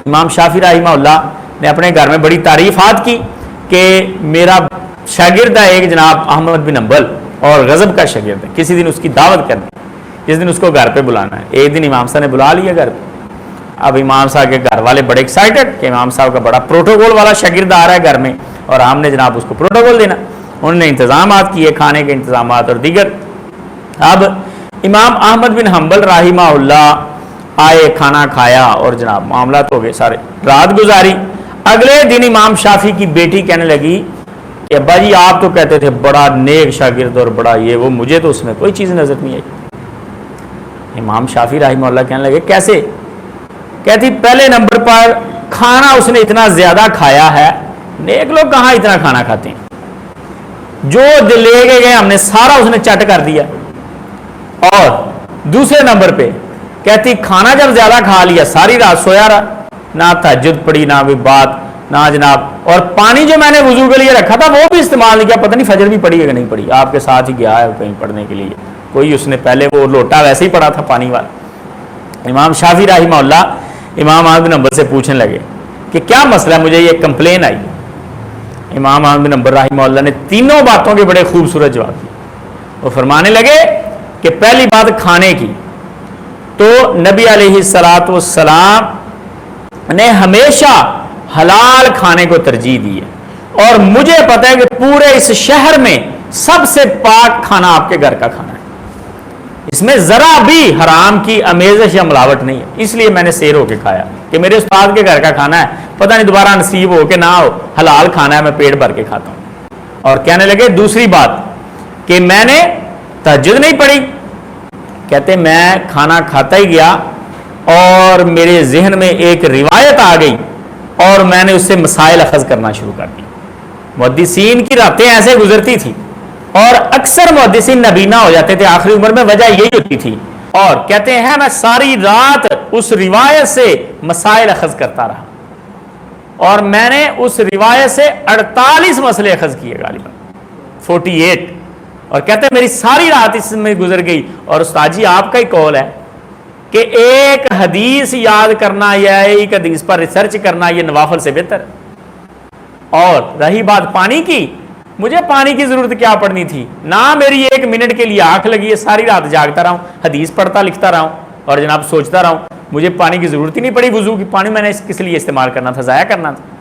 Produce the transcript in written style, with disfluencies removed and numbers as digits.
امام شافعی رحمہ اللہ نے اپنے گھر میں بڑی تعریفات کی کہ میرا شاگرد ہے ایک جناب احمد بن حنبل اور غضب کا شاگرد ہے، کسی دن اس کی دعوت کرنی، جس دن اس کو گھر پہ بلانا ہے۔ ایک دن امام صاحب نے بلا لیا گھر پہ۔ اب امام صاحب کے گھر والے بڑے ایکسائٹڈ کہ امام صاحب کا بڑا پروٹوکول والا شاگرد آ رہا ہے گھر میں اور ہم نے جناب اس کو پروٹوکول دینا۔ انہوں نے انتظامات کیے، کھانے کے انتظامات اور دیگر۔ اب امام احمد بن حنبل رحمہ اللہ آئے، کھانا کھایا اور جناب معاملات ہو گئے، سارے رات گزاری۔ اگلے دن امام شافعی کی بیٹی کہنے لگی کہ ابا جی آپ تو کہتے تھے بڑا نیک شاگرد اور بڑا یہ وہ، مجھے تو اس میں کوئی چیز نظر نہیں آئی۔ امام شافعی رحمہ اللہ کہنے لگے کیسے؟ کہتی پہلے نمبر پر کھانا اس نے اتنا زیادہ کھایا ہے، نیک لوگ کہاں اتنا کھانا کھاتے ہیں، جو لے کے گئے ہم نے سارا اس نے چٹ کر دیا۔ اور دوسرے نمبر پہ کہتی کھانا جب زیادہ کھا لیا ساری رات سویا رہا، نہ تہجد پڑی نہ کوئی بات نہ جناب، اور پانی جو میں نے وضو کے لیے رکھا تھا وہ بھی استعمال نہیں کیا، پتہ نہیں فجر بھی پڑی ہے کہ نہیں پڑی، آپ کے ساتھ ہی گیا ہے کہیں پڑھنے کے لیے، کوئی اس نے پہلے وہ لوٹا ویسے ہی پڑا تھا پانی والا۔ امام شافعی رحمہ اللہ امام احمد بن حنبل سے پوچھنے لگے کہ کیا مسئلہ ہے، مجھے یہ کمپلین آئی۔ امام احمد بن حنبل رحمہ اللہ نے تینوں باتوں کے بڑے خوبصورت جواب دیے۔ وہ فرمانے لگے کہ پہلی بات کھانے کی، تو نبی علیہ الصلوۃ والسلام نے ہمیشہ حلال کھانے کو ترجیح دی ہے، اور مجھے پتہ ہے کہ پورے اس شہر میں سب سے پاک کھانا آپ کے گھر کا کھانا ہے، اس میں ذرا بھی حرام کی امیزش یا ملاوٹ نہیں ہے، اس لیے میں نے سیر ہو کے کھایا کہ میرے استاد کے گھر کا کھانا ہے، پتہ نہیں دوبارہ نصیب ہو کہ نہ ہو، حلال کھانا ہے، میں پیٹ بھر کے کھاتا ہوں۔ اور کہنے لگے دوسری بات کہ میں نے تہجد نہیں پڑھی، کہتے میں کھانا کھاتا ہی گیا اور میرے ذہن میں ایک روایت آ گئی اور میں نے اس سے مسائل اخذ کرنا شروع کر دی۔ محدثین کی راتیں ایسے گزرتی تھی اور اکثر محدثین نابینا ہو جاتے تھے آخری عمر میں، وجہ یہی ہوتی تھی، اور کہتے ہیں میں ساری رات اس روایت سے مسائل اخذ کرتا رہا اور میں نے اس روایت سے 48 مسئلے اخذ کیے غالباً 48، اور کہتے ہیں میری ساری رات اس میں گزر گئی۔ اور استاد جی آپ کا ہی قول ہے کہ ایک حدیث یاد کرنا یا ایک حدیث پر ریسرچ کرنا یہ نوافل سے بہتر ہے۔ اور رہی بات پانی کی، مجھے پانی کی ضرورت کیا پڑنی تھی، نہ میری ایک منٹ کے لیے آنکھ لگی ہے، ساری رات جاگتا رہا ہوں، حدیث پڑھتا لکھتا رہا ہوں اور جناب سوچتا رہا ہوں، مجھے پانی کی ضرورت ہی نہیں پڑی، وضو کی پانی میں نے کس لیے استعمال کرنا تھا، ضائع کرنا تھا۔